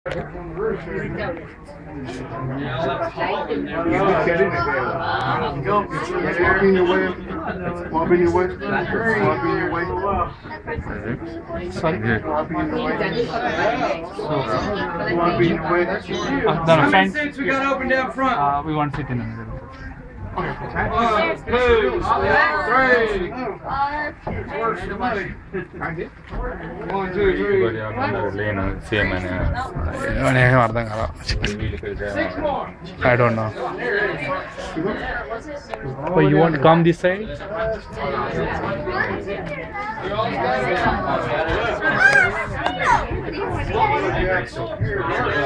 Swapping your way. Swapping your way. Swapping your way. Sorry. Swapping your way. Swapping your way. No, friend. Seats we got open down front. We want to sit in the middle. 1, 2, 3. One, two, three. I don't know. But you want to come this side? Over here, Russell, come here. Russell.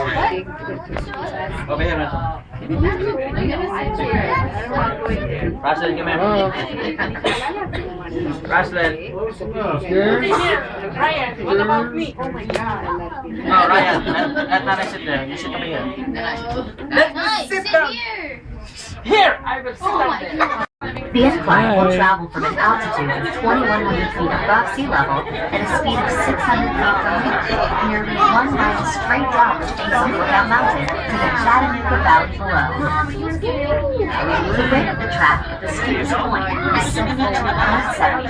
Ryan, what about me? Oh my god. No, Ryan, let Nana sit there. You should come here. Sit down. Here! I will sit down there. The incline will travel from an altitude of 2,100 feet above sea level at a speed of 600 feet per minute, nearly 1 mile straight down the face of Lookout Mountain to the Chattanooga Valley below. The rate of the track at the steepest point is 72.7%,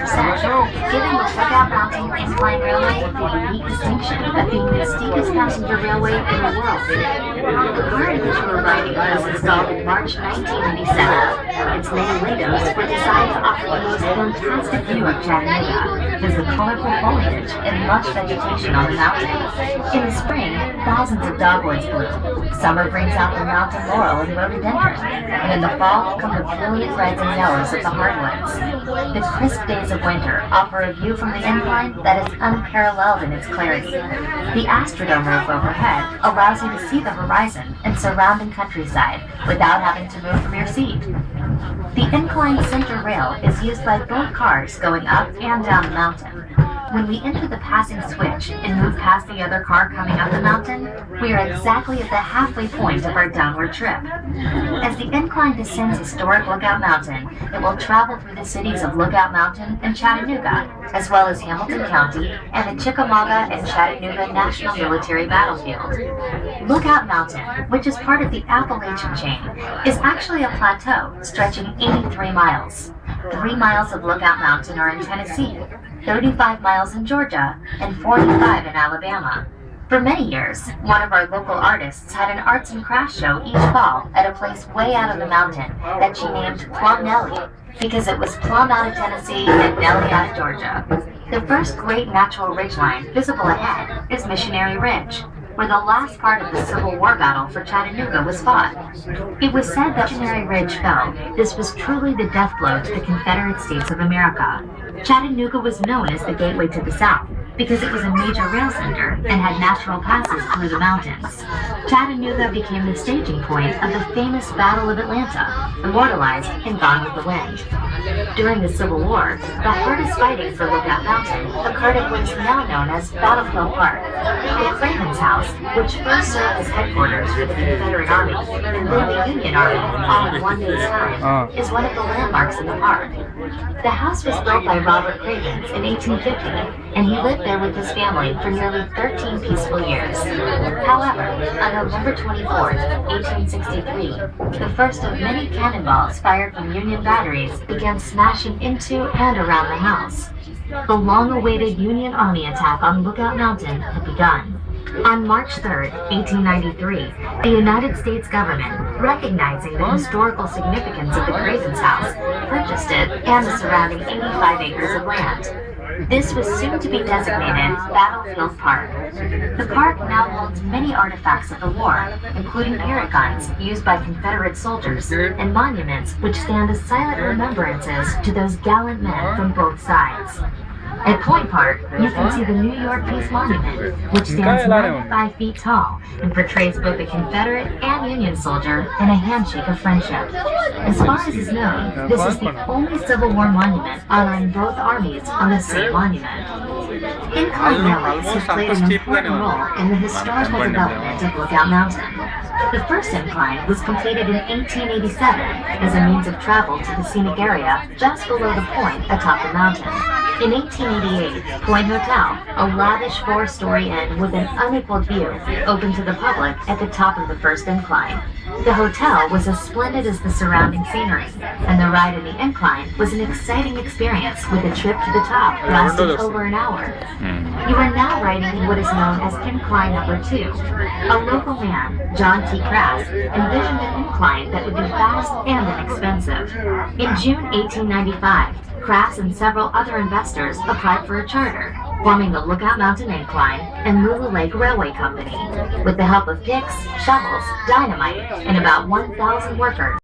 giving the Lookout Mountain Incline Railway the unique distinction of being the steepest passenger railway in the world. The car in which we're riding was installed in March 1987. Its main windows were designed to offer the most fantastic view of Chattanooga, with the colorful foliage and lush vegetation on the mountain. In the spring, thousands of dogwoods bloom. Summer brings out the mountain laurel and rhododendron, and in the fall come the brilliant reds and yellows of the hardwoods. The crisp days of winter offer a view from the incline that is unparalleled in its clarity. The Astrodome roof overhead allows you to see the horizon and surrounding countryside without having to move from your seat. The incline center rail is used by both cars going up and down the mountain. When we enter the passing switch and move past the other car coming up the mountain, we are exactly at the halfway point of our downward trip. As the incline descends historic Lookout Mountain, it will travel through the cities of Lookout Mountain and Chattanooga, as well as Hamilton County and the Chickamauga and Chattanooga National Military Battlefield. Lookout Mountain, which is part of the Appalachian chain, is actually a plateau stretching 83 miles. 3 miles of Lookout Mountain are in Tennessee, 35 miles in Georgia, and 45 in Alabama. For many years, one of our local artists had an arts and crafts show each fall at a place way out of the mountain that she named Plum Nellie, because it was plum out of Tennessee and Nellie out of Georgia. The first great natural ridgeline visible ahead is Missionary Ridge, where the last part of the Civil War battle for Chattanooga was fought. It was said that Missionary Ridge fell. This was truly the death blow to the Confederate States of America. Chattanooga was known as the gateway to the South because it was a major rail center and had natural passes through the mountains. Chattanooga became the staging point of the famous Battle of Atlanta, immortalized in Gone with the Wind. During the Civil War, the hardest fighting for Lookout Mountain occurred at what is now known as Battlefield Park. The Craven's House, which first served as headquarters for the Confederate Army and then the Union Army all in one day's time, is one of the landmarks in the park. The house was built by Robert Cravens in 1850, and he lived there with his family for nearly 13 peaceful years. However, on November 24, 1863, the first of many cannonballs fired from Union batteries began smashing into and around the house. The long-awaited Union Army attack on Lookout Mountain had begun. On March 3, 1893, the United States government, recognizing the historical significance of the Cravens House, purchased it and the surrounding 85 acres of land. This was soon to be designated Battlefield Park. The park now holds many artifacts of the war, including Pierrot guns used by Confederate soldiers and monuments which stand as silent remembrances to those gallant men from both sides. At Point Park, you can see the New York Peace Monument, which stands 95 feet tall and portrays both a Confederate and Union soldier in a handshake of friendship. As far as is known, this is the only Civil War monument honoring both armies on the same monument. Incline railways have played an important role in the historical development of Lookout Mountain. The first incline was completed in 1887 as a means of travel to the scenic area just below the point atop the mountain. In 1890, 1888, Point Hotel, a lavish 4-story inn with an unequaled view, opened to the public at the top of the first incline. The hotel was as splendid as the surrounding scenery, and the ride in the incline was an exciting experience with a trip to the top lasting over an hour. You are now riding in what is known as Incline Number 2. A local man, John T. Crass, envisioned an incline that would be fast and inexpensive. In June 1895, Crass and several other investors applied for a charter, forming the Lookout Mountain Incline and Lulu Lake Railway Company. With the help of picks, shovels, dynamite, and about 1,000 workers,